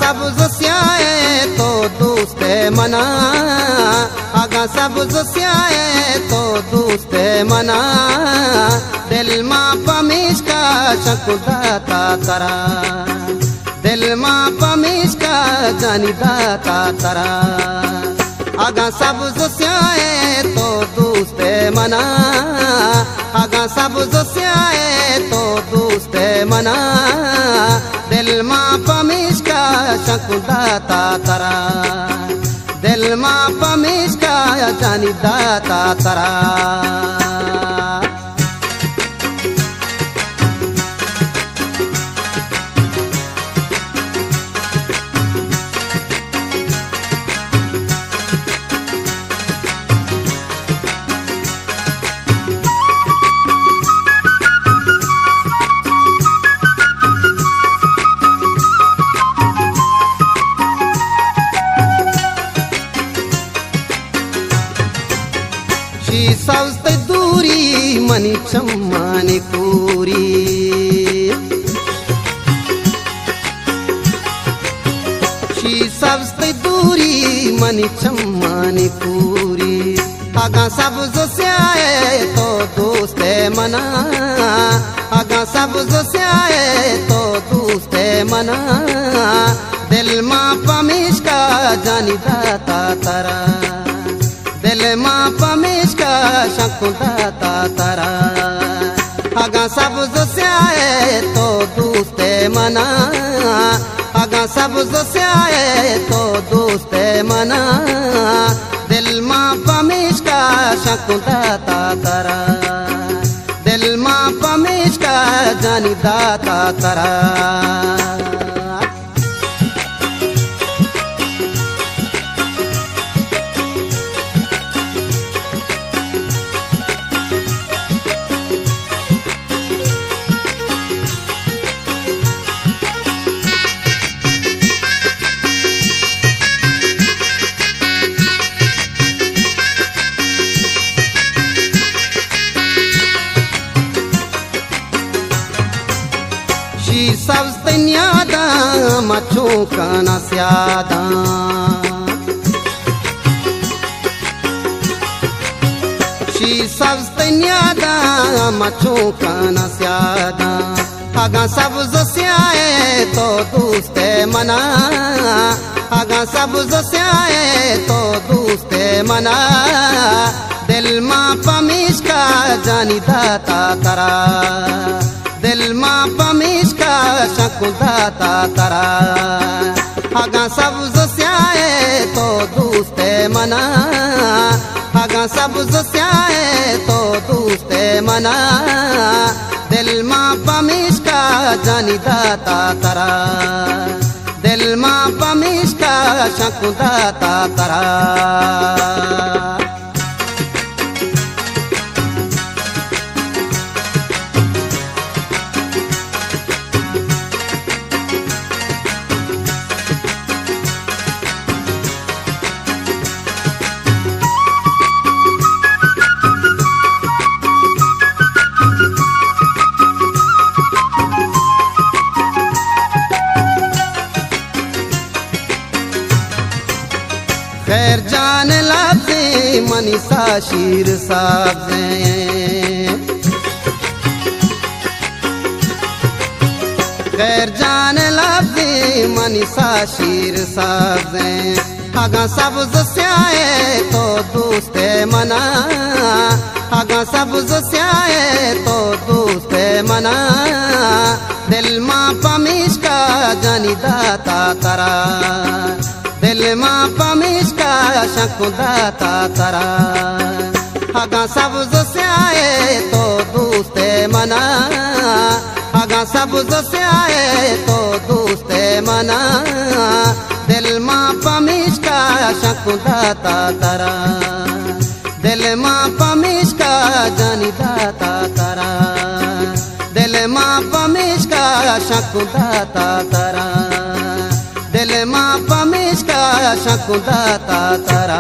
सब जोस्याए तो दोस्ते मना, आगा सब जोस्याए तो दोस्ते मना, दिल मा पमीश का शकुदाता तरा, दिल मा पमीश का जानी दाता तरा, आगा सब जोस्याए तो दोस्ते मना, आगा सब जोस्याए तो दोस्ते मना, दिल मा पमीश का शकुदाता तरा, दिल मा पमीश का जानी दाता तरा। शी सवस्ते दूरी मनी चम्माने पूरी, शी सवस्ते दूरी मनी चम्माने पूरी, आगा सब जोस्याए तो दोस्ते मना, आगा सब जोस्याए तो दोस्ते मना, दिल मा पमीश का जानी दाता तरा, दिल मा पमीश का शकुदाता तरा, आगा सब जोस्याए तो दोस्ते मना, आगा सब जोस्याए तो दोस्ते मना, दिल मा पमीश का शकुदाता तरा, दिल मा पमीश का जानी दाता तरा। शी सवस्ते न्यादा मचो काना स्यादा, शी सवस्ते न्यादा मचो काना स्यादा, आगा सब जोस्याए तो दोस्ते मना, आगा सब जोस्याए तो दोस्ते मना, दिल मा पमीश का जानी दाता तरा, दिल मा पमीश का शकुदाता तरा, आगा सब जोस्याए तो दोस्ते मना, आगा सब जोस्याए तो दोस्ते मना, दिल मा पमीश का जानी दाता तरा, दिल मा पमीश का शकुदाता तरा। खैर जान लफ्ज़े मनीषा शीर साबज़े, खैर जान लफ्ज़े मनीषा शीर साबज़े, आगा सब जोस्याए तो दोस्ते मना, आगा सब जोस्याए तो दोस्ते मना, दिल मा पमीश का जानी दाता तरा, दिल मा पमीश का शकुदाता तरा, आगा सब जोस्याए तो दोस्ते मना, आगा सब जोस्याए तो दोस्ते मना, दिल मा पमीश का शकुदाता तरा, दिल मा पमीश का जानी दाता तरा, दिल मा पमीश का शकुदाता तरा, दिल मा पमीश का शकुदाता तरा।